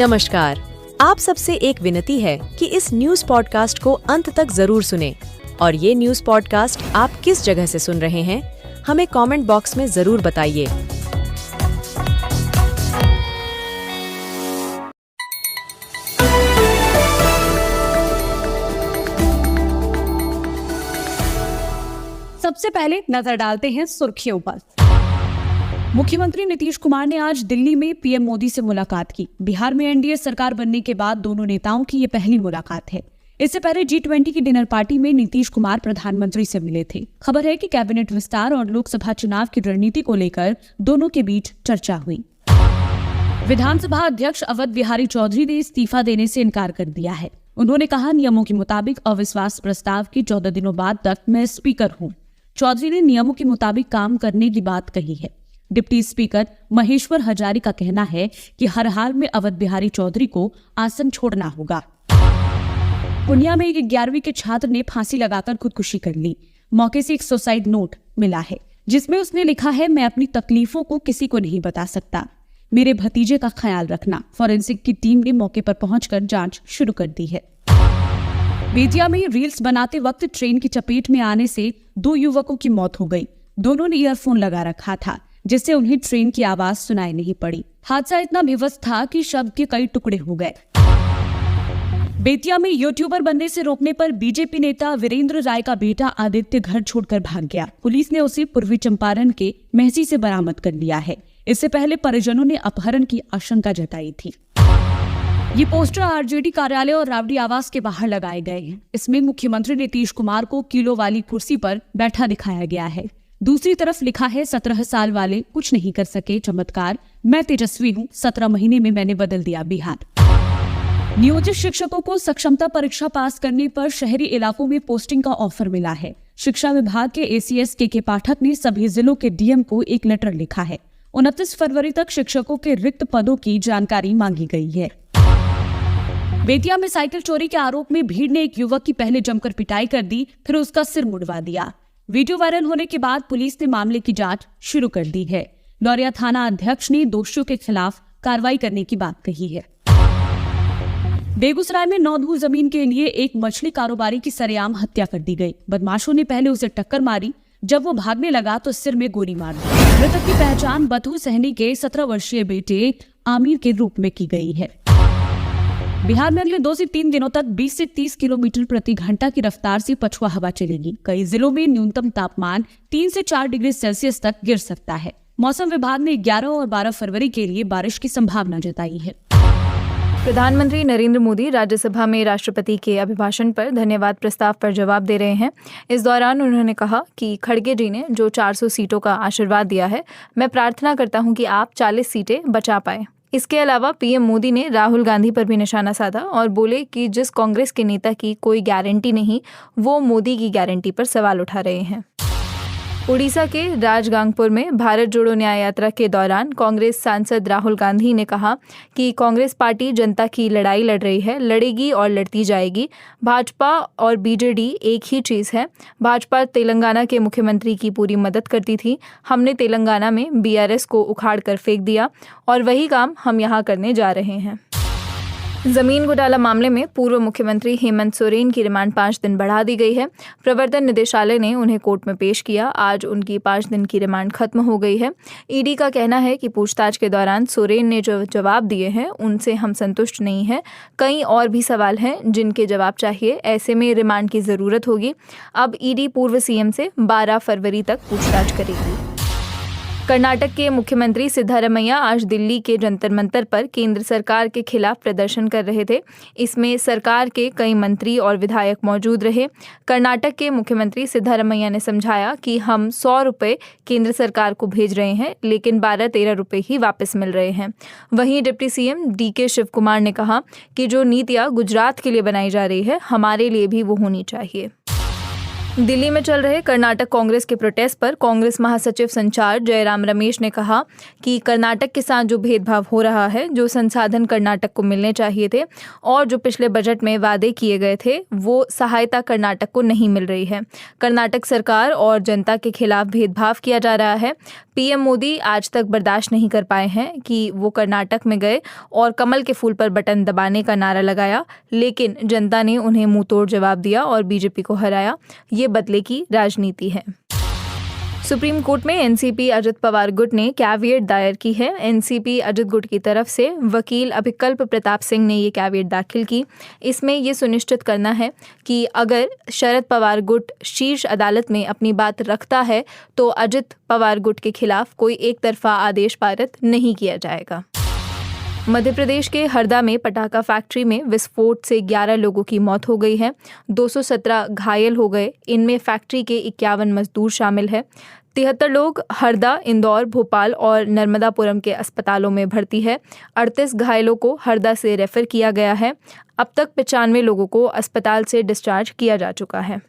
नमस्कार। आप सबसे एक विनती है कि इस न्यूज पॉडकास्ट को अंत तक जरूर सुनें और ये न्यूज पॉडकास्ट आप किस जगह से सुन रहे हैं, हमें कमेंट बॉक्स में जरूर बताइए। सबसे पहले नजर डालते हैं सुर्खियों पर। मुख्यमंत्री नीतीश कुमार ने आज दिल्ली में पीएम मोदी से मुलाकात की। बिहार में एनडीए सरकार बनने के बाद दोनों नेताओं की ये पहली मुलाकात है। इससे पहले G20 की डिनर पार्टी में नीतीश कुमार प्रधानमंत्री से मिले थे। खबर है कि कैबिनेट विस्तार और लोकसभा चुनाव की रणनीति को लेकर दोनों के बीच चर्चा हुई। विधानसभा अध्यक्ष अवध बिहारी चौधरी ने इस्तीफा देने से इनकार कर दिया है। उन्होंने कहा, नियमों के मुताबिक अविश्वास प्रस्ताव की 14 दिनों बाद तक मैं स्पीकर हूँ। चौधरी ने नियमों के मुताबिक काम करने की बात कही है। डिप्टी स्पीकर महेश्वर हजारी का कहना है कि हर हाल में अवध बिहारी चौधरी को आसन छोड़ना होगा। पूर्णिया में एक 11वीं के छात्र ने फांसी लगाकर खुदकुशी कर ली। मौके से एक सुसाइड नोट मिला है जिसमें उसने लिखा है, मैं अपनी तकलीफों को किसी को नहीं बता सकता, मेरे भतीजे का ख्याल रखना। फॉरेंसिक की टीम ने मौके पर पहुंचकर जांच शुरू कर दी है। बेतिया में रील्स बनाते वक्त ट्रेन की चपेट में आने से 2 युवकों की मौत हो गई। दोनों ने ईयरफोन लगा रखा था जिससे उन्हें ट्रेन की आवाज सुनाई नहीं पड़ी। हादसा इतना भीभत्स था कि शव के कई टुकड़े हो गए। बेतिया में यूट्यूबर बनने से रोकने पर बीजेपी नेता वीरेंद्र राय का बेटा आदित्य घर छोड़कर भाग गया। पुलिस ने उसे पूर्वी चंपारण के मेहसी से बरामद कर लिया है। इससे पहले परिजनों ने अपहरण की आशंका जताई थी। ये पोस्टर आरजेडी कार्यालय और रावड़ी आवास के बाहर लगाए गए हैं। इसमें मुख्यमंत्री नीतीश कुमार को किलो वाली कुर्सी पर बैठा दिखाया गया है। दूसरी तरफ लिखा है, 17 साल वाले कुछ नहीं कर सके चमत्कार, मैं तेजस्वी हूँ, 17 महीने में मैंने बदल दिया बिहार। नियोजित शिक्षकों को सक्षमता परीक्षा पास करने पर शहरी इलाकों में पोस्टिंग का ऑफर मिला है। शिक्षा विभाग के ACS के पाठक ने सभी जिलों के DM को एक लेटर लिखा है। 29 फरवरी तक शिक्षकों के रिक्त पदों की जानकारी मांगी गई है। बेतिया में साइकिल चोरी के आरोप में भीड़ ने एक युवक की पहले जमकर पिटाई कर दी, फिर उसका सिर मुड़वा दिया। वीडियो वायरल होने के बाद पुलिस ने मामले की जांच शुरू कर दी है। लौरिया थाना अध्यक्ष ने दोषियों के खिलाफ कार्रवाई करने की बात कही है। बेगूसराय में 9 धूर जमीन के लिए एक मछली कारोबारी की सरेआम हत्या कर दी गई। बदमाशों ने पहले उसे टक्कर मारी, जब वो भागने लगा तो सिर में गोली मार दी। मृतक की पहचान बथू सहनी के 17 वर्षीय बेटे आमिर के रूप में की गई है। बिहार में अगले 2 से 3 दिनों तक 20 से 30 किलोमीटर प्रति घंटा की रफ्तार से पछुआ हवा चलेगी। कई जिलों में न्यूनतम तापमान 3 से 4 डिग्री सेल्सियस तक गिर सकता है। मौसम विभाग ने 11 और 12 फरवरी के लिए बारिश की संभावना जताई है। प्रधानमंत्री नरेंद्र मोदी राज्यसभा में राष्ट्रपति के अभिभाषण पर धन्यवाद प्रस्ताव पर जवाब दे रहे हैं। इस दौरान उन्होंने कहा कि खड़गे जी ने जो 400 सीटों का आशीर्वाद दिया है, मैं प्रार्थना करता हूं कि आप 40 सीटें बचा पाए। इसके अलावा पीएम मोदी ने राहुल गांधी पर भी निशाना साधा और बोले कि जिस कांग्रेस के नेता की कोई गारंटी नहीं, वो मोदी की गारंटी पर सवाल उठा रहे हैं। उड़ीसा के राजगांगपुर में भारत जोड़ो न्याय यात्रा के दौरान कांग्रेस सांसद राहुल गांधी ने कहा कि कांग्रेस पार्टी जनता की लड़ाई लड़ रही है, लड़ेगी और लड़ती जाएगी। भाजपा और बीजेडी एक ही चीज़ है। भाजपा तेलंगाना के मुख्यमंत्री की पूरी मदद करती थी। हमने तेलंगाना में BRS को उखाड़ कर फेंक दिया और वही काम हम यहाँ करने जा रहे हैं। जमीन घोटाला मामले में पूर्व मुख्यमंत्री हेमंत सोरेन की रिमांड 5 दिन बढ़ा दी गई है। प्रवर्तन निदेशालय ने उन्हें कोर्ट में पेश किया। आज उनकी 5 दिन की रिमांड खत्म हो गई है। ईडी का कहना है कि पूछताछ के दौरान सोरेन ने जो जवाब दिए हैं उनसे हम संतुष्ट नहीं हैं। कई और भी सवाल हैं जिनके जवाब चाहिए। ऐसे में रिमांड की जरूरत होगी। अब ईडी पूर्व CM से 12 फरवरी तक पूछताछ करेगी। कर्नाटक के मुख्यमंत्री सिद्धारमैया आज दिल्ली के जंतर मंतर पर केंद्र सरकार के खिलाफ प्रदर्शन कर रहे थे। इसमें सरकार के कई मंत्री और विधायक मौजूद रहे। कर्नाटक के मुख्यमंत्री सिद्धारमैया ने समझाया कि हम 100 रुपये केंद्र सरकार को भेज रहे हैं, लेकिन 12-13 रुपये ही वापस मिल रहे हैं। वहीं deputy CM DK Shivakumar ने कहा कि जो नीतियाँ गुजरात के लिए बनाई जा रही है, हमारे लिए भी वो होनी चाहिए। दिल्ली में चल रहे कर्नाटक कांग्रेस के प्रोटेस्ट पर कांग्रेस महासचिव संचार जयराम रमेश ने कहा कि कर्नाटक के साथ जो भेदभाव हो रहा है, जो संसाधन कर्नाटक को मिलने चाहिए थे और जो पिछले बजट में वादे किए गए थे, वो सहायता कर्नाटक को नहीं मिल रही है। कर्नाटक सरकार और जनता के खिलाफ भेदभाव किया जा रहा है। पीएम मोदी आज तक बर्दाश्त नहीं कर पाए हैं कि वो कर्नाटक में गए और कमल के फूल पर बटन दबाने का नारा लगाया, लेकिन जनता ने उन्हें मुंहतोड़ जवाब दिया और बीजेपी को हराया। ये बदले की राजनीति है। सुप्रीम कोर्ट में एनसीपी अजित पवार गुट ने कैविएट दायर की है। एनसीपी अजित गुट की तरफ से वकील अभिकल्प प्रताप सिंह ने ये कैविएट दाखिल की। इसमें ये सुनिश्चित करना है कि अगर शरद पवार गुट शीर्ष अदालत में अपनी बात रखता है तो अजित पवार गुट के खिलाफ कोई एक तरफा आदेश पारित नहीं किया जाएगा। मध्य प्रदेश के हरदा में पटाखा फैक्ट्री में विस्फोट से 11 लोगों की मौत हो गई है, 217 घायल हो गए। इनमें फैक्ट्री के 51 मजदूर शामिल है। 73 लोग हरदा, इंदौर, भोपाल और नर्मदापुरम के अस्पतालों में भर्ती है। 38 घायलों को हरदा से रेफर किया गया है। अब तक 95 लोगों को अस्पताल से डिस्चार्ज किया जा चुका है।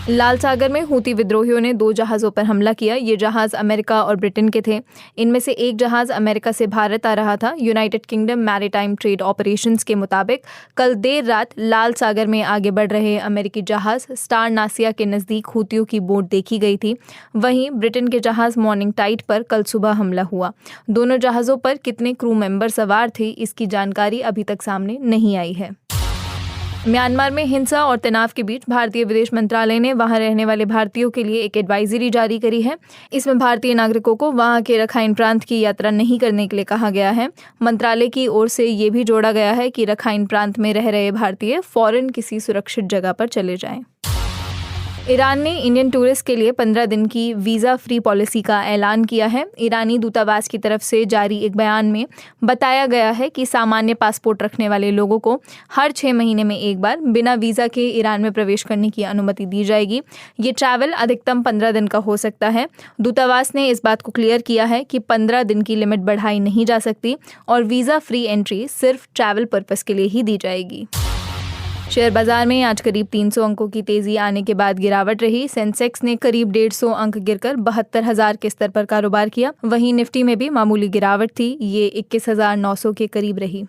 लाल सागर में हूती विद्रोहियों ने 2 जहाज़ों पर हमला किया। ये जहाज़ अमेरिका और ब्रिटेन के थे। इनमें से एक जहाज़ अमेरिका से भारत आ रहा था। United kingdom maritime trade operations के मुताबिक कल देर रात लाल सागर में आगे बढ़ रहे अमेरिकी जहाज़ स्टार नासिया के नज़दीक हूतियों की बोट देखी गई थी। वहीं ब्रिटेन के जहाज़ मॉर्निंग टाइड पर कल सुबह हमला हुआ। दोनों जहाज़ों पर कितने क्रू मेंबर सवार थे, इसकी जानकारी अभी तक सामने नहीं आई है। म्यांमार में हिंसा और तनाव के बीच भारतीय विदेश मंत्रालय ने वहां रहने वाले भारतीयों के लिए एक एडवाइजरी जारी करी है। इसमें भारतीय नागरिकों को वहां के रखाइन प्रांत की यात्रा नहीं करने के लिए कहा गया है। मंत्रालय की ओर से ये भी जोड़ा गया है कि रखाइन प्रांत में रह रहे भारतीय फौरन किसी सुरक्षित जगह पर चले जाएं। ईरान ने इंडियन टूरिस्ट के लिए 15 दिन की वीज़ा फ्री पॉलिसी का ऐलान किया है। ईरानी दूतावास की तरफ से जारी एक बयान में बताया गया है कि सामान्य पासपोर्ट रखने वाले लोगों को हर 6 महीने में एक बार बिना वीज़ा के ईरान में प्रवेश करने की अनुमति दी जाएगी। ये ट्रैवल अधिकतम 15 दिन का हो सकता है। दूतावास ने इस बात को क्लियर किया है कि 15 दिन की लिमिट बढ़ाई नहीं जा सकती और वीज़ा फ्री एंट्री सिर्फ ट्रैवल पर्पस के लिए ही दी जाएगी। शेयर बाजार में आज करीब 300 अंकों की तेजी आने के बाद गिरावट रही। सेंसेक्स ने करीब 150 अंक गिरकर 72,000 के स्तर पर कारोबार किया। वहीं निफ्टी में भी मामूली गिरावट थी, ये 21,900 के करीब रही।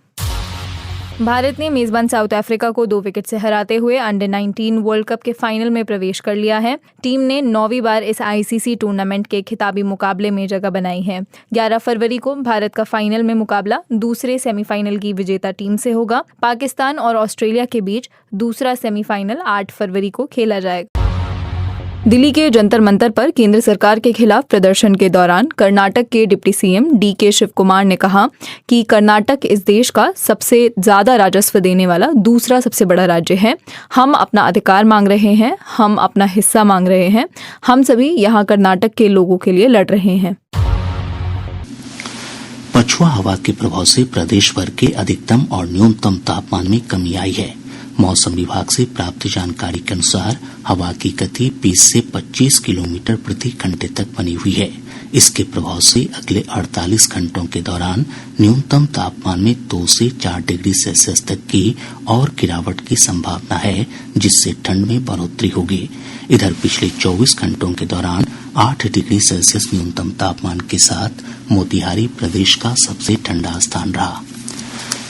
भारत ने मेजबान साउथ अफ्रीका को 2 विकेट से हराते हुए अंडर 19 वर्ल्ड कप के फाइनल में प्रवेश कर लिया है। टीम ने 9वीं बार इस आईसीसी टूर्नामेंट के खिताबी मुकाबले में जगह बनाई है। 11 फरवरी को भारत का फाइनल में मुकाबला दूसरे सेमीफाइनल की विजेता टीम से होगा। पाकिस्तान और ऑस्ट्रेलिया के बीच दूसरा सेमीफाइनल 8 फरवरी को खेला जाएगा। दिल्ली के जंतर मंतर पर केंद्र सरकार के खिलाफ प्रदर्शन के दौरान कर्नाटक के deputy CM DK Shivakumar ने कहा कि कर्नाटक इस देश का सबसे ज्यादा राजस्व देने वाला दूसरा सबसे बड़ा राज्य है। हम अपना अधिकार मांग रहे हैं, हम अपना हिस्सा मांग रहे हैं। हम सभी यहाँ कर्नाटक के लोगों के लिए लड़ रहे हैं। पछुआ हवा के प्रभाव से प्रदेश भर के अधिकतम और न्यूनतम तापमान में कमी आई है। मौसम विभाग से प्राप्त जानकारी के अनुसार हवा की गति 20 से 25 किलोमीटर प्रति घंटे तक बनी हुई है। इसके प्रभाव से अगले 48 घंटों के दौरान न्यूनतम तापमान में 2 से 4 डिग्री सेल्सियस तक की और गिरावट की संभावना है, जिससे ठंड में बढ़ोतरी होगी। इधर पिछले 24 घंटों के दौरान 8 डिग्री सेल्सियस न्यूनतम तापमान के साथ मोतिहारी प्रदेश का सबसे ठंडा स्थान रहा।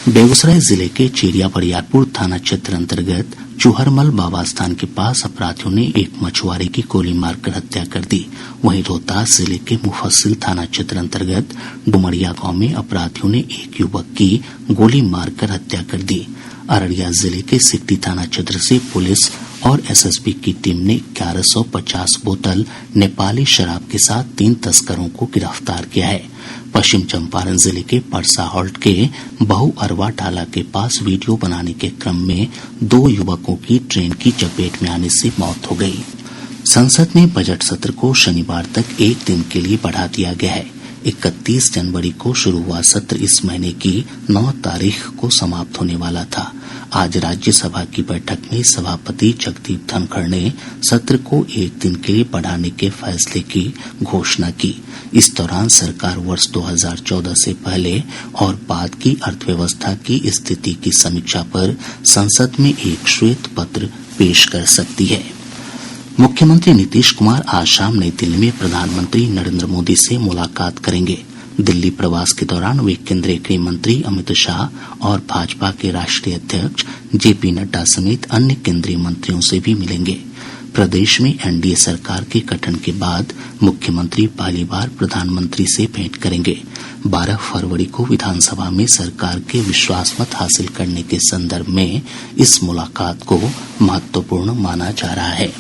बेगूसराय जिले के चेरिया बरियारपुर थाना क्षेत्र अंतर्गत चूहरमल बाबा स्थान के पास अपराधियों ने एक मछुआरे की गोली मारकर हत्या कर दी। वहीं रोहतास जिले के मुफस्सिल थाना क्षेत्र अंतर्गत डुमरिया गांव में अपराधियों ने एक युवक की गोली मारकर हत्या कर दी। अररिया जिले के सिकटी थाना क्षेत्र से पुलिस और एसएसबी की टीम ने 1150 बोतल नेपाली शराब के साथ 3 तस्करों को गिरफ्तार किया है। पश्चिम चंपारण जिले के परसा हॉल्ट के बहु अरवा ढाला के पास वीडियो बनाने के क्रम में 2 युवकों की ट्रेन की चपेट में आने से मौत हो गई। संसद में बजट सत्र को शनिवार तक 1 दिन के लिए बढ़ा दिया गया है। 31 जनवरी को शुरू हुआ सत्र इस महीने की 9 तारीख को समाप्त होने वाला था। आज राज्यसभा की बैठक में सभापति जगदीप धनखड़ ने सत्र को 1 दिन के लिए बढ़ाने के फैसले की घोषणा की। इस दौरान सरकार वर्ष 2014 से पहले और बाद की अर्थव्यवस्था की स्थिति की समीक्षा पर संसद में एक श्वेत पत्र पेश कर सकती है। मुख्यमंत्री नीतीश कुमार आज शाम नई दिल्ली में प्रधानमंत्री नरेंद्र मोदी से मुलाकात करेंगे। दिल्ली प्रवास के दौरान वे केंद्रीय गृह मंत्री अमित शाह और भाजपा के राष्ट्रीय अध्यक्ष जेपी नड्डा समेत अन्य केंद्रीय मंत्रियों से भी मिलेंगे। प्रदेश में एनडीए सरकार के गठन के बाद मुख्यमंत्री पहली बार प्रधानमंत्री से भेंट करेंगे। 12 फरवरी को विधानसभा में सरकार के विश्वास मत हासिल करने के संदर्भ में इस मुलाकात को महत्वपूर्ण माना जा रहा है।